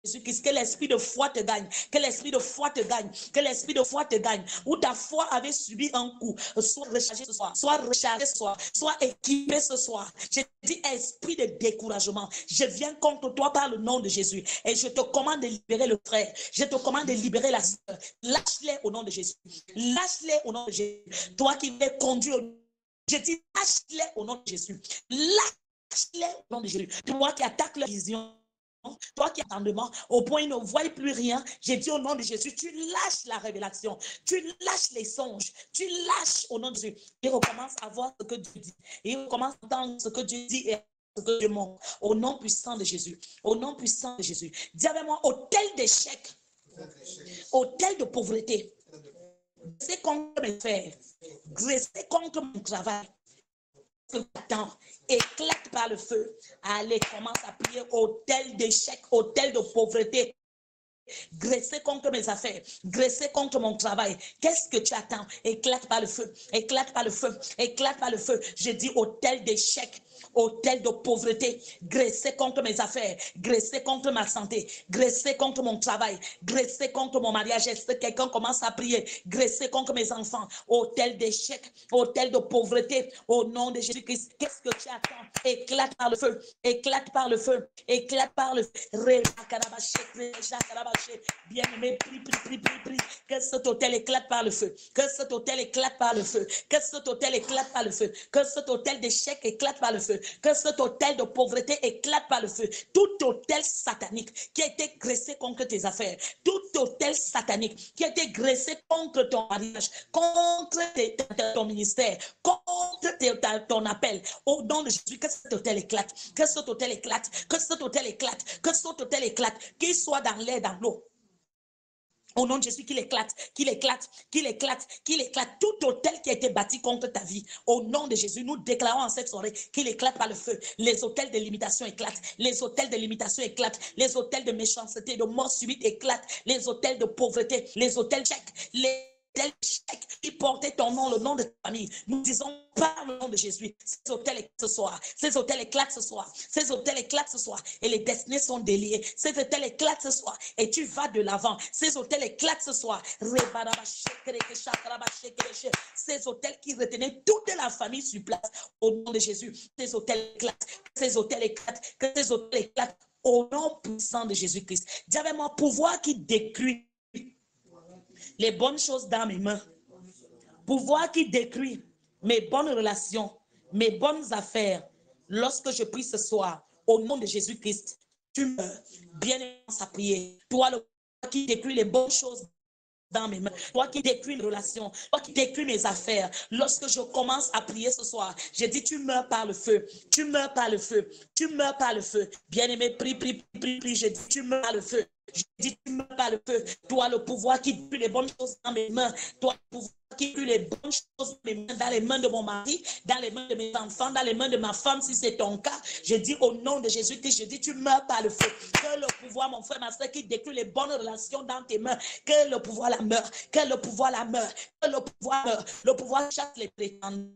Jésus-Christ, que l'esprit de foi te gagne, que l'esprit de foi te gagne, que l'esprit de foi te gagne, où ta foi avait subi un coup, soit rechargé ce soir, soit rechargé ce soir, soit équipé ce soir. Je dis esprit de découragement, je viens contre toi par le nom de Jésus et je te commande de libérer le frère, je te commande de libérer la sœur, lâche-les au nom de Jésus, lâche-les au nom de Jésus, toi qui les conduis, je dis lâche-les au nom de Jésus, lâche-les au nom de Jésus, toi qui attaques la vision. Toi qui attendement, au point où ils ne voient plus rien, j'ai dit au nom de Jésus, tu lâches la révélation, tu lâches les songes, tu lâches au nom de Jésus. Il recommence à voir ce que Dieu dit. Il recommence à entendre ce que Dieu dit et ce que Dieu montre. Au nom puissant de Jésus. Au nom puissant de Jésus. Dis avec moi, hôtel d'échec, hôtel de pauvreté, graisser contre mes frères, graisser contre mon travail. Attends, éclate par le feu. Allez, commence à prier. Hôtel d'échec, hôtel de pauvreté. Graisser contre mes affaires, graisser contre mon travail. Qu'est-ce que tu attends? Éclate par le feu, éclate par le feu, éclate par le feu. Je dis hôtel d'échec, hôtel de pauvreté, graisser contre mes affaires, graisser contre ma santé, graisser contre mon travail, graisser contre mon mariage. Est-ce que quelqu'un commence à prier? Graisser contre mes enfants, hôtel d'échec, hôtel de pauvreté, au nom de Jésus-Christ. Qu'est-ce que tu attends? Éclate par le feu, éclate par le feu, éclate par le feu. Bien-aimé, prie, prie, prie, prie, prie, que cet hôtel éclate par le feu, que cet hôtel éclate par le feu, que cet hôtel éclate par le feu, que cet hôtel d'échec éclate par le feu, que cet hôtel de pauvreté éclate par le feu. Tout hôtel satanique qui a été graissé contre tes affaires, tout hôtel satanique qui a été graissé contre ton mariage, contre ton ministère, contre ton appel, au nom de Jésus, que cet hôtel éclate, que cet hôtel éclate, que cet hôtel éclate, que cet hôtel éclate, qu'il soit dans l'air, dans l'eau. Au nom de Jésus, qu'il éclate, qu'il éclate, qu'il éclate, qu'il éclate. Tout hôtel qui a été bâti contre ta vie, au nom de Jésus, nous déclarons en cette soirée qu'il éclate par le feu. Les hôtels de limitation éclatent, les hôtels de limitation éclatent, les hôtels de méchanceté, de mort subite éclatent, les hôtels de pauvreté, les hôtels tchèques, les hôtels tchèques qui portaient ton nom, le nom de ta famille. Nous disons par le nom de Jésus, ces hôtels éclatent ce soir, ces hôtels éclatent ce soir, ces hôtels éclatent ce soir et les destinées sont déliées. Ces hôtels éclatent ce soir et tu vas de l'avant. Ces hôtels éclatent ce soir. Ces hôtels qui retenaient toute la famille sur place, au nom de Jésus, ces hôtels éclatent, ces hôtels éclatent, que ces hôtels éclatent au nom puissant de Jésus-Christ. Dis avec moi, pouvoir qui détruit les bonnes choses dans mes mains, pouvoir qui détruit mes bonnes relations, mes bonnes affaires. Lorsque je prie ce soir, au nom de Jésus-Christ, tu meurs. Bien à prier. Toi, le qui détruit les bonnes choses dans mes mains, toi qui détruis mes relations, toi qui détruis mes affaires. Lorsque je commence à prier ce soir, je dis tu meurs par le feu, tu meurs par le feu, tu meurs par le feu. Bien-aimé, prie, prie, prie, prie, je dis tu meurs par le feu. Je dis tu meurs par le feu. Toi le pouvoir qui détruit les bonnes choses dans mes mains, toi le pouvoir qui détruit les bonnes choses dans les mains de mon mari, dans les mains de mes enfants, dans les mains de ma femme, si c'est ton cas, je dis au nom de Jésus-Christ, je dis tu meurs par le feu. Que le pouvoir, mon frère, ma soeur, qui détruit les bonnes relations dans tes mains, que le pouvoir la meurt, que le pouvoir la meurt, que le pouvoir meurt, le pouvoir chasse les prétendants,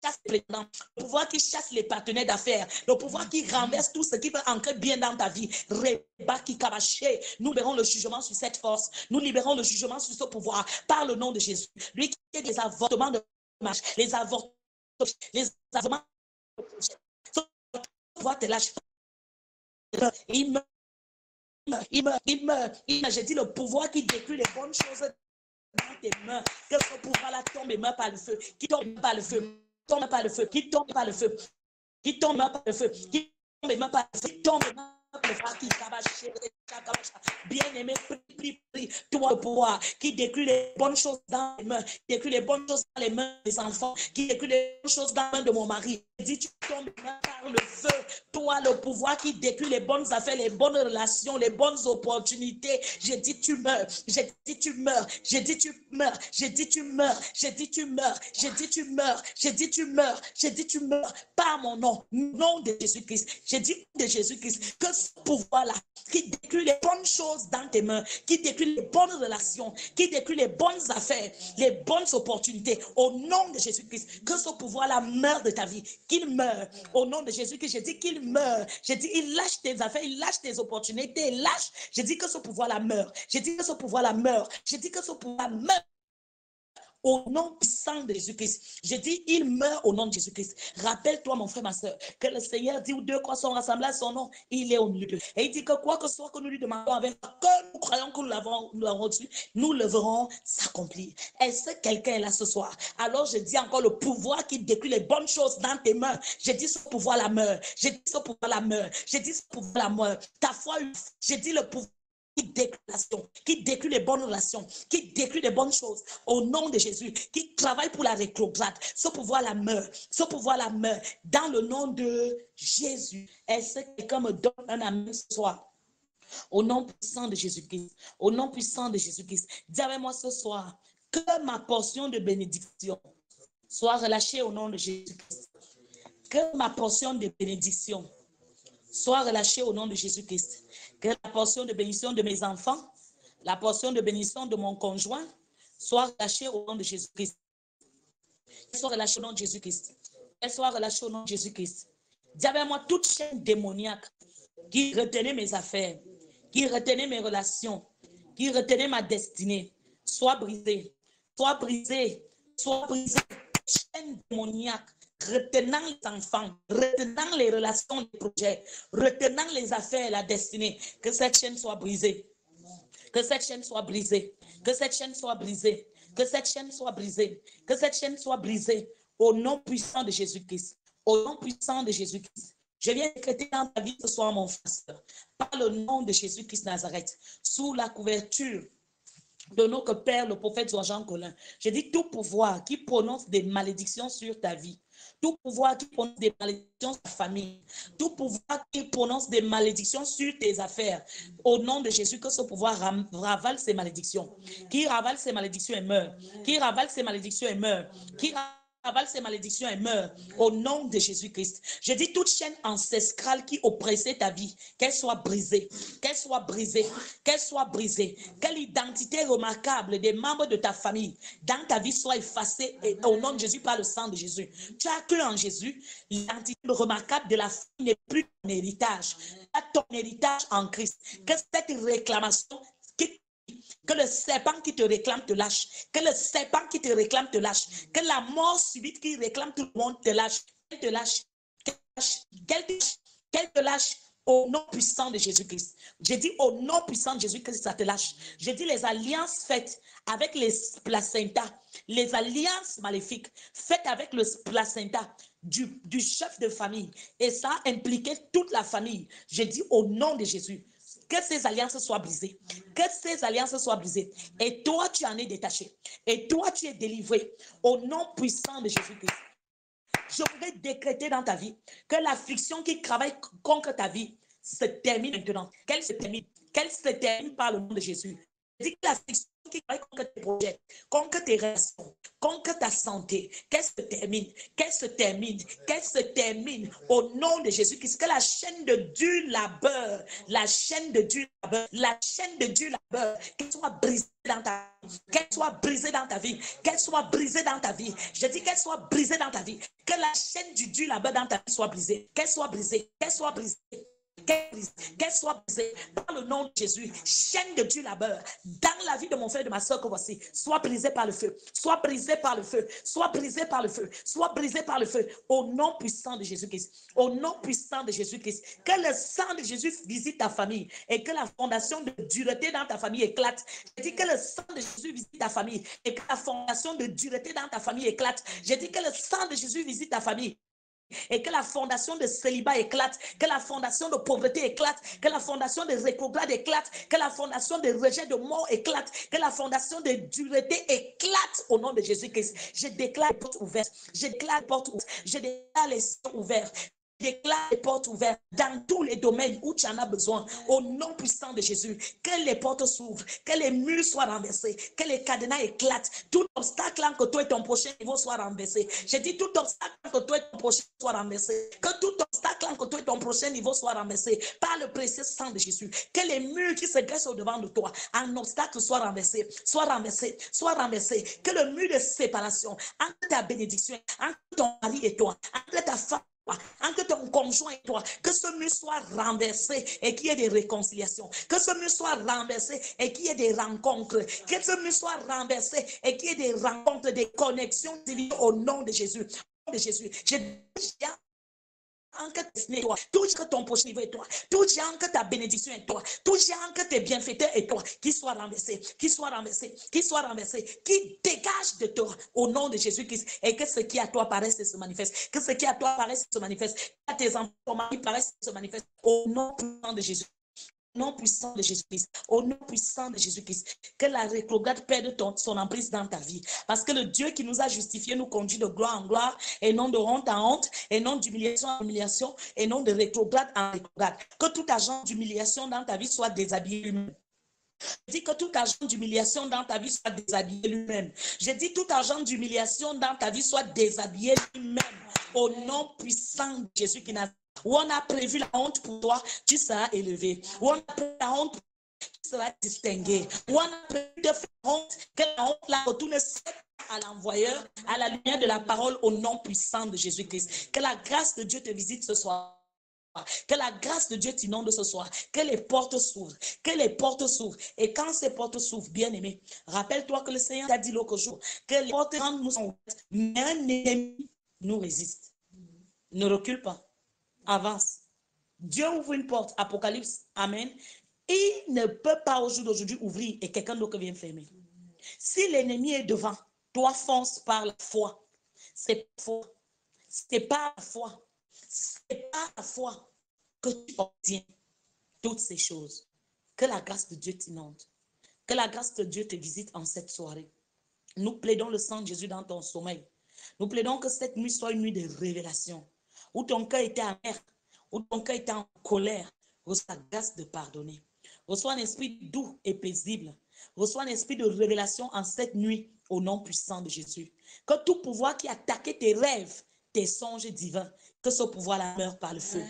chasse les prétendants, le pouvoir qui chasse les partenaires d'affaires, le pouvoir qui renverse tout ce qui veut ancrer bien dans ta vie. Nous libérons le jugement sur cette force. Nous libérons le jugement sur ce pouvoir par le nom de Jésus. Lui qui est des avortements de marche, les avortements, ce pouvoir te lâche. Il meurt. J'ai dit le pouvoir qui détruit les bonnes choses dans tes mains. Que ce pouvoir-là tombe et meurt par le feu. Qui tombe par le feu. Tombe par le feu. Qui tombe par le feu. Qui tombe par le feu. Qui tombe et meurt par le feu. Qui tombe et meurt par le feu. Bien-aimé, prie, toi le pouvoir qui détruit les bonnes choses dans les mains, qui détruit les bonnes choses dans les mains des enfants, qui détruit les bonnes choses dans les mains de mon mari. Dis, tu tombes par le feu. Toi, le pouvoir qui détruit les bonnes affaires, les bonnes relations, les bonnes opportunités. J'ai dit, tu meurs. J'ai dit, tu meurs. J'ai dit, tu meurs. J'ai dit, tu meurs. J'ai dit, tu meurs. J'ai dit, tu meurs. J'ai dit, tu meurs. J'ai dit, tu meurs. Par mon nom, nom de Jésus-Christ. J'ai dit de Jésus-Christ que ce pouvoir-là qui détruit les bonnes choses dans tes mains, qui détruit les bonnes relations, qui détruit les bonnes affaires, les bonnes opportunités, au nom de Jésus-Christ, que ce pouvoir-là meure de ta vie, qu'il meure. Au nom de Jésus-Christ, j'ai dit qu'il meurt. J'ai dit, il lâche tes affaires, il lâche tes opportunités, il lâche. J'ai dit que ce pouvoir-là meurt. J'ai dit que ce pouvoir-là meurt. J'ai dit que ce pouvoir meurt. Au nom puissant de Jésus-Christ. Je dis, il meurt au nom de Jésus-Christ. Rappelle-toi, mon frère, ma soeur, que le Seigneur dit où deux croix sont rassemblés à son nom, il est au milieu d'eux. Et il dit que quoi que ce soit que nous lui demandons avec que nous croyons que nous l'avons reçu, nous le verrons s'accomplir. Est-ce que quelqu'un est là ce soir? Alors je dis encore le pouvoir qui détruit les bonnes choses dans tes mains. Je dis ce pouvoir la meurt. Je dis ce pouvoir la meurt. Je dis ce pouvoir la meurt. Ta foi, je dis le pouvoir qui détruit les bonnes relations, qui détruit les bonnes choses, au nom de Jésus, qui travaille pour la rétrograde. Ce pouvoir la meurt, ce pouvoir la meurt, dans le nom de Jésus. Est-ce que quelqu'un me donne un amen ce soir? Au nom puissant de Jésus-Christ, au nom puissant de Jésus-Christ, dis avec moi ce soir, que ma portion de bénédiction soit relâchée au nom de Jésus-Christ. Que ma portion de bénédiction soit relâchée au nom de Jésus-Christ. Que la portion de bénédiction de mes enfants, la portion de bénédiction de mon conjoint, soit relâchée au nom de Jésus-Christ. Qu'elle soit relâchée au nom de Jésus-Christ. Qu'elle soit relâchée au nom de Jésus-Christ. Dis avec moi toute chaîne démoniaque qui retenait mes affaires, qui retenait mes relations, qui retenait ma destinée, soit brisée, soit brisée, soit brisée. Chaîne démoniaque retenant les enfants, retenant les relations, les projets, retenant les affaires, la destinée, que cette chaîne soit brisée, que cette chaîne soit brisée, que cette chaîne soit brisée, que cette chaîne soit brisée, que cette chaîne soit brisée, au nom puissant de Jésus-Christ, au nom puissant de Jésus-Christ. Je viens décréter dans ta vie ce soir, mon frère, par le nom de Jésus-Christ Nazareth, sous la couverture de notre Père, le prophète Jean Colin. Je dis tout pouvoir qui prononce des malédictions sur ta vie, tout pouvoir qui prononce des malédictions sur ta famille, tout pouvoir qui prononce des malédictions sur tes affaires, au nom de Jésus, que ce pouvoir ravale ces malédictions. Qui ravale ces malédictions et meurt. Qui ravale ces malédictions et meurt. Qui avale ces malédictions et meurt au nom de Jésus-Christ. Je dis toute chaîne ancestrale qui oppressait ta vie, qu'elle soit brisée, qu'elle soit brisée, qu'elle soit brisée. Quelle identité remarquable des membres de ta famille dans ta vie soit effacée et, au nom de Jésus par le sang de Jésus. Tu as cru en Jésus, l'identité remarquable de la famille n'est plus ton héritage. Tu as ton héritage en Christ. Que cette réclamation que le serpent qui te réclame te lâche. Que le serpent qui te réclame te lâche. Que la mort subite qui réclame tout le monde te lâche. Qu'elle te lâche. Qu'elle te lâche au nom puissant de Jésus-Christ. J'ai dit au nom puissant de Jésus-Christ, ça te lâche. J'ai dit les alliances faites avec les placentas, les alliances maléfiques faites avec le placenta du chef de famille. Et ça a impliqué toute la famille. J'ai dit au nom de Jésus. Que ces alliances soient brisées. Que ces alliances soient brisées. Et toi, tu en es détaché. Et toi, tu es délivré. Au nom puissant de Jésus-Christ. Je voudrais décréter dans ta vie que l'affliction qui travaille contre ta vie se termine maintenant. Qu'elle se termine. Qu'elle se termine par le nom de Jésus. Je dis que l'affliction qui travaille contre tes projets, contre tes relations, contre ta santé, qu'elle se termine, qu'elle se termine, qu'elle se termine au nom de Jésus-Christ. Que la chaîne de dur labeur, la chaîne de dur labeur, la chaîne de dur labeur, qu'elle soit brisée dans ta vie, qu'elle soit brisée dans ta vie, qu'elle soit brisée dans ta vie. Je dis qu'elle soit brisée dans ta vie, que la chaîne du dur labeur dans ta vie soit brisée, qu'elle soit brisée, qu'elle soit brisée. Qu'elle soit brisée dans le nom de Jésus. Chaîne de Dieu labeur dans la vie de mon frère et de ma soeur que voici, soit brisée par le feu, soit brisée par le feu, soit brisée par le feu, soit brisée par le feu, au nom puissant de Jésus-Christ, au nom puissant de Jésus-Christ. Que le sang de Jésus visite ta famille et que la fondation de dureté dans ta famille éclate. Je dis que le sang de Jésus visite ta famille et que la fondation de dureté dans ta famille éclate. Je dis que le sang de Jésus visite ta famille et que la fondation de célibat éclate, que la fondation de pauvreté éclate, que la fondation de rétrograde éclate, que la fondation de rejet de mort éclate, que la fondation de dureté éclate au nom de Jésus-Christ. Je déclare les portes ouvertes, je déclare les portes ouvertes, je déclare les cieux ouverts. Déclare les portes ouvertes dans tous les domaines où tu en as besoin. Au nom puissant de Jésus, que les portes s'ouvrent, que les murs soient renversés, que les cadenas éclatent. Tout obstacle entre toi et ton prochain niveau soit renversé. J'ai dit tout obstacle entre toi et ton prochain soit renversé. Que tout obstacle entre toi et ton prochain niveau soit renversé par le précieux sang de Jésus. Que les murs qui se dressent au devant de toi, un obstacle soit renversé, soit renversé, soit renversé. Que le mur de séparation entre ta bénédiction, entre ton mari et toi, entre ta femme, entre ton conjoint et toi, que ce mur soit renversé et qu'il y ait des réconciliations, que ce mur soit renversé et qu'il y ait des rencontres, que ce mur soit renversé et qu'il y ait des rencontres, des connexions divines au nom de Jésus. Au nom de Jésus. Tout que ton prochain niveau est toi, tout que ta bénédiction est toi, tout que tes bienfaiteurs est toi, qui soit renversé, qui soit renversé, qui soit renversé, qui dégage de toi au nom de Jésus-Christ et que ce qui à toi paraisse se manifeste, que ce qui à toi paraisse se manifeste, que tes enfants qui paraissent se manifeste au nom de Jésus. Au nom puissant de Jésus-Christ, au nom puissant de Jésus-Christ, que la rétrograde perde son emprise dans ta vie. Parce que le Dieu qui nous a justifiés nous conduit de gloire en gloire, et non de honte en honte, et non d'humiliation en humiliation, et non de rétrograde en rétrograde. Que tout agent d'humiliation dans ta vie soit déshabillé lui-même. Je dis que tout agent d'humiliation dans ta vie soit déshabillé lui-même. Je dis tout agent d'humiliation dans ta vie soit déshabillé lui-même. Au nom puissant de Jésus qui n'a. Où on a prévu la honte pour toi, tu seras élevé. Où on a prévu la honte pour toi, tu seras distingué. Où on a prévu de faire honte, que la honte la retourne à l'envoyeur, à la lumière de la parole, au nom puissant de Jésus-Christ. Que la grâce de Dieu te visite ce soir. Que la grâce de Dieu t'inonde ce soir. Que les portes s'ouvrent. Que les portes s'ouvrent. Et quand ces portes s'ouvrent, bien-aimé, rappelle-toi que le Seigneur t'a dit l'autre jour que les portes nous sont ouvertes, mais un ennemi nous résiste. Ne recule pas. Avance. Dieu ouvre une porte. Apocalypse. Amen. Il ne peut pas au jour d'aujourd'hui ouvrir et quelqu'un d'autre vient fermer. Si l'ennemi est devant, toi fonce par la foi. C'est pas la foi. C'est pas la foi. C'est pas la foi que tu obtiens toutes ces choses. Que la grâce de Dieu t'inonde. Que la grâce de Dieu te visite en cette soirée. Nous plaidons le sang de Jésus dans ton sommeil. Nous plaidons que cette nuit soit une nuit de révélation. Où ton cœur était amer, où ton cœur était en colère, reçois la grâce de pardonner. Reçois un esprit doux et paisible. Reçois un esprit de révélation en cette nuit au nom puissant de Jésus. Que tout pouvoir qui attaquait tes rêves, tes songes divins, que ce pouvoir-là meure par le feu.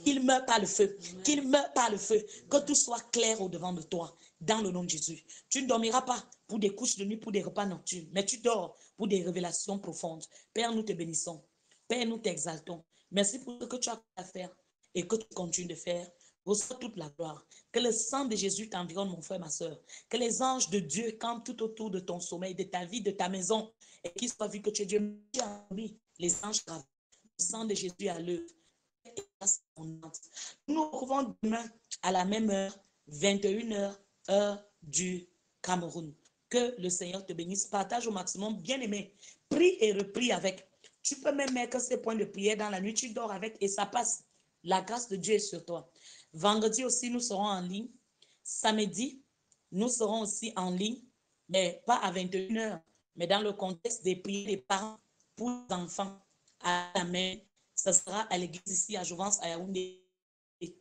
Qu'il meure par le feu. Qu'il meure par le feu. Que tout soit clair au devant de toi, dans le nom de Jésus. Tu ne dormiras pas pour des couches de nuit, pour des repas nocturnes, mais tu dors pour des révélations profondes. Père, nous te bénissons. Père, nous t'exaltons. Merci pour ce que tu as à faire et que tu continues de faire. Reçois toute la gloire. Que le sang de Jésus t'environne, mon frère, ma soeur. Que les anges de Dieu campent tout autour de ton sommeil, de ta vie, de ta maison. Et qu'ils soient vu que tu es Dieu. Les anges travaillent. Le sang de Jésus à l'œuvre. Nous nous retrouvons demain à la même heure, 21h, heure du Cameroun. Que le Seigneur te bénisse. Partage au maximum. Bien-aimé, prie et reprie avec. Tu peux même mettre ces points de prière dans la nuit, tu dors avec et ça passe. La grâce de Dieu est sur toi. Vendredi aussi, nous serons en ligne. Samedi, nous serons aussi en ligne, mais pas à 21h, mais dans le contexte des prières des parents pour les enfants. Amen. Ce sera à l'église ici à Jouvence, à Yaoundé.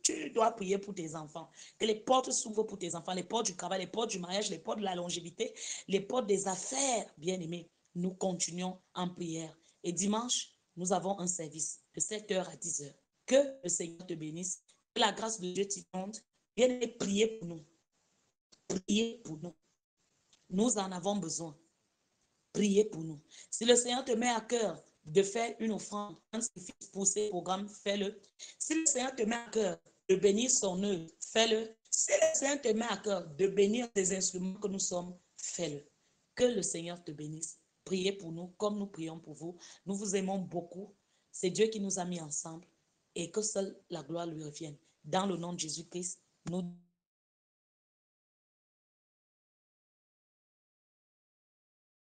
Tu dois prier pour tes enfants. Que les portes s'ouvrent pour tes enfants, les portes du travail, les portes du mariage, les portes de la longévité, les portes des affaires, bien-aimés. Nous continuons en prière. Et dimanche, nous avons un service de 7h à 10h. Que le Seigneur te bénisse. Que la grâce de Dieu t'inonde. Viens prier pour nous. Priez pour nous. Nous en avons besoin. Priez pour nous. Si le Seigneur te met à cœur de faire une offrande, un sacrifice pour ces programmes, fais-le. Si le Seigneur te met à cœur de bénir son œuvre, fais-le. Si le Seigneur te met à cœur de bénir les instruments que nous sommes, fais-le. Que le Seigneur te bénisse. Priez pour nous comme nous prions pour vous. Nous vous aimons beaucoup. C'est Dieu qui nous a mis ensemble et que seule la gloire lui revienne. Dans le nom de Jésus-Christ, nous